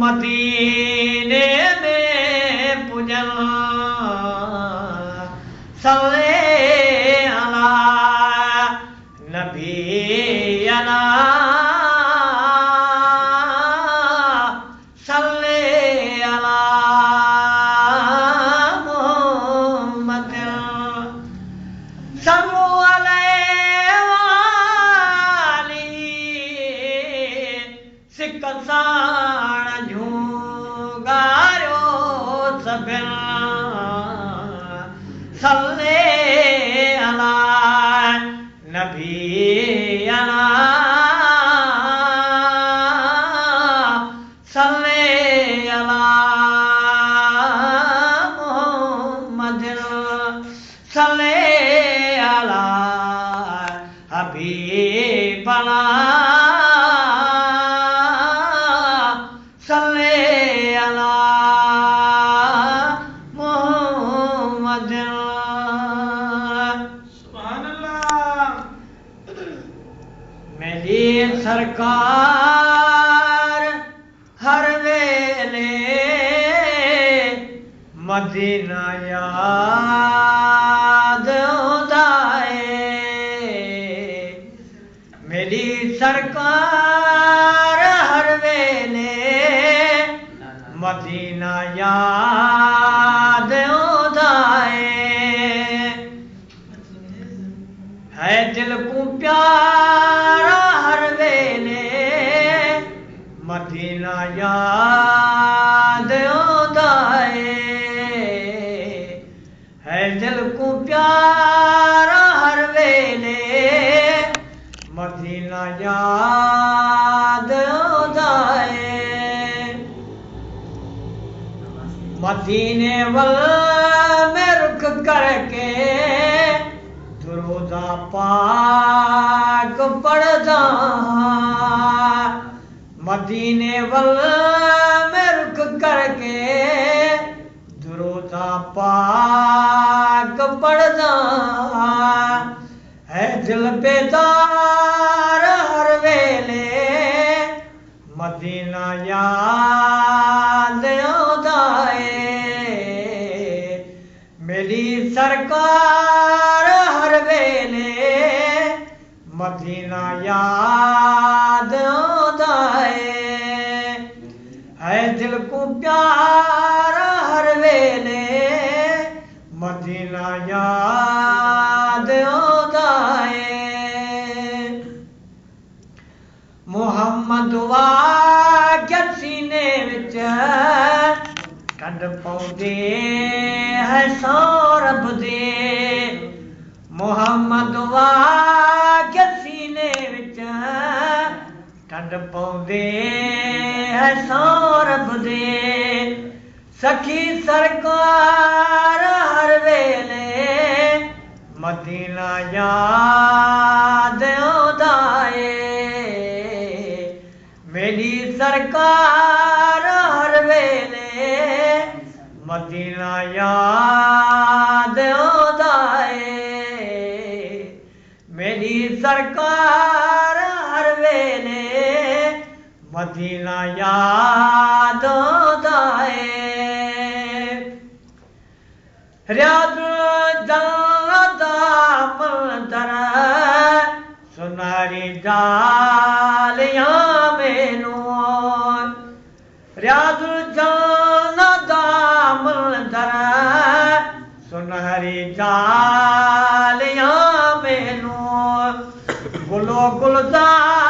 मदीने में पुजन सल्ले अला नबी अला सल्ले अला मोहम्मद सल्लु अलैहि वाली सिकसाण झूगारो सबिन सल्ले अला नबी अला सल्ले अला मोहम्मद सल्ले अला हबीब अला सल्ले अला मोहम्मद सुभान अल्लाह। मेरी सरकार हर वेले मदीना याद होंदा है। मेरी सरकार हर वेले मदीना याद होंदा है दिल को प्यारा हर वेले मदीना याद होंदा है दिल को प्यारा हर वेले मदीना याद होंदा है। मदीने वल में रुख करके दुरूदा पाक पढ़दा मदीने वल में रुख करके दुरूदा पाक पढ़दा है दिल बेदार हर वेले मदीना याद होंदा है। मेरी सरकार हर वेले मदीना याद होंदा है दिल को प्यार हर वेले मदीना याद होंदा है। मुहम्मद वाक्य सीने विच कढ पाउंदे है सौरभ दे मुहम्मद वाक्य सीने विच कढ पाउंदे है सौरभ दे सखी सरकार हर वेले मदीना याद होंदा है। मेरी सरकार हर वेले मदीना याद होंदा है। मेरी सरकार हर वेले मदीना याद होंदा है। रियाज़ दा मंदर सुनारी जालियां मैनू रियाज़ दा मंदर सुनहरी जालियां मैनू गुलो गुलजार